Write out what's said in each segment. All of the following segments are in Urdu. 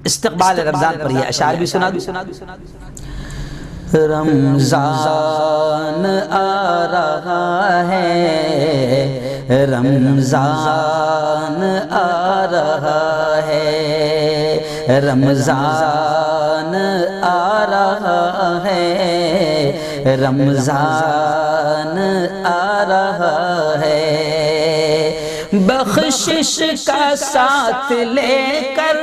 استقبال رمضان پر یہ اشعار بھی سنا دوں۔ رمضان آ رہا ہے، رمضان آ رہا ہے، رمضان آ رہا ہے، رمضان آ رہا ہے۔ بخشش کا ساتھ لے کر،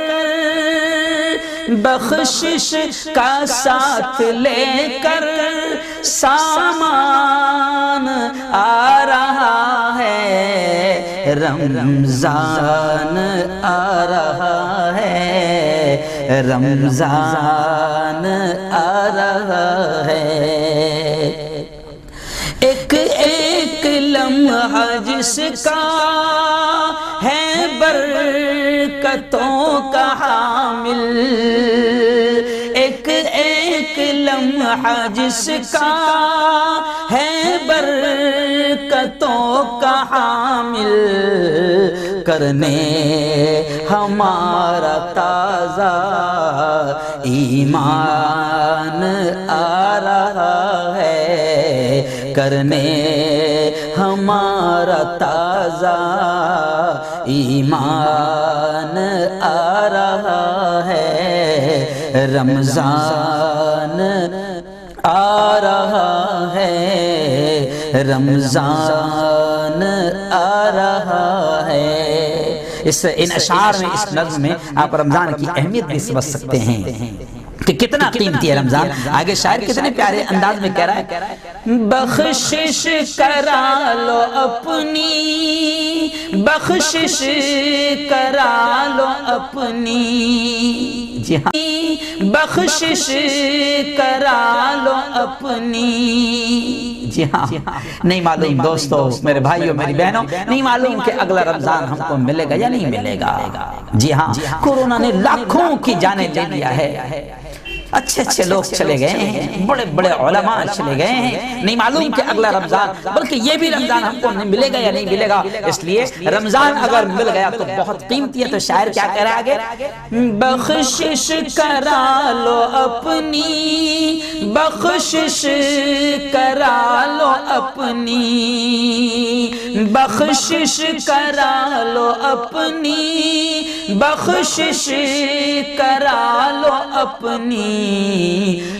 بخشش کا ساتھ لے کر سامان آ رہا ہے، رمضان آ رہا ہے، رمضان آ رہا ہے۔ ایک ایک لمحہ جس کا ہے برکتوں کا حامل، ایک ایک لمحہ جس کا ہے برکتوں کا حامل، کرنے ہمارا تازہ ایمان آ رہا ہے، کرنے ہمارا تازہ ایمان آ رہا ہے، رمضان آ رہا ہے، رمضان آ رہا ہے۔ ان اشعار میں، اس نظم میں آپ رمضان کی اہمیت بھی سمجھ سکتے ہیں کہ کتنا قیمتی ہے رمضان۔ آگے شاعر کتنے پیارے انداز میں کہہ رہا ہے، بخشش کرا لو اپنی، بخشش کرا لو اپنی، جی ہاں، بخشش کرا لو اپنی، جی ہاں۔ نہیں معلوم دوستو، میرے بھائیوں، میری بہنوں، نہیں معلوم کہ اگلا رمضان ہم کو ملے گا یا نہیں ملے گا۔ جی ہاں، کورونا نے لاکھوں کی جانیں لے لیا ہے، اچھے اچھے لوگ چلے گئے ہیں، بڑے بڑے علماء چلے گئے ہیں، نہیں معلوم کہ اگلا رمضان، بلکہ یہ بھی رمضان ہم کو ملے گا یا نہیں ملے گا۔ اس لیے رمضان اگر مل گیا تو بہت قیمتی ہے۔ تو شاعر کیا کہہ رہا ہے آگے، بخشش کرا لو اپنی، بخشش کرا لو اپنی، بخشش کرا لو اپنی، بخشش کرا لو اپنی،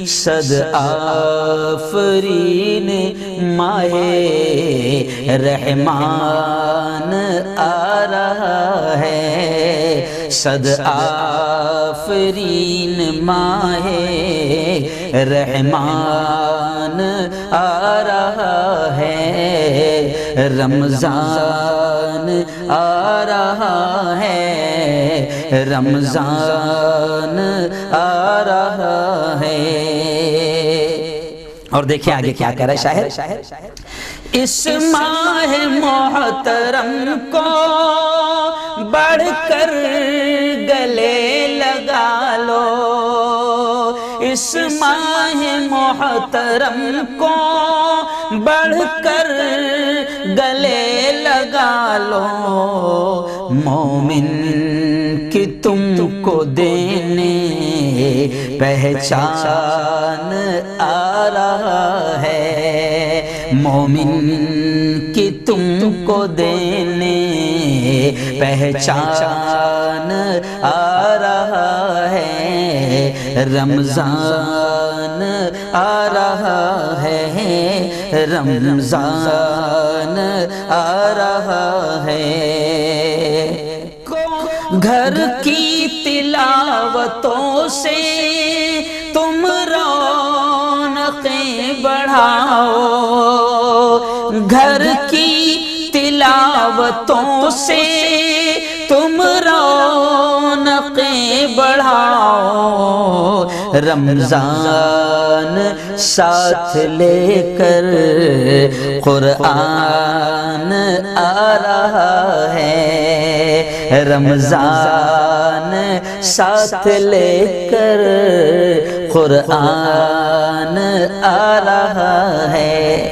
صد آفرین ماہ رحمان آ رہا ہے، صد آفرین ماہ رحمان آ رہا ہے، رمضان آ رہا ہے، رمضان آ رہا ہے۔ اور دیکھیں آگے کیا کہہ رہا ہے شاعر، اس ماہ محترم کو بڑھ کر گلے لگا لو، اس ماہ محترم کو بڑھ کر گلے لگا لو، مومن کہ تم کو دینے پہچان آ رہا ہے، مومن کہ تم کو دینے پہچان آ رہا ہے، رمضان آ رہا ہے، رمضان آ رہا ہے۔ گھر کی تلاوتوں سے تم رونقیں بڑھاؤ، گھر کی تلاوتوں سے تم رونقیں بڑھاؤ، رمضان ساتھ لے کر قرآن آ رہا ہے، رمضان ساتھ لے کر قرآن آ رہا ہے۔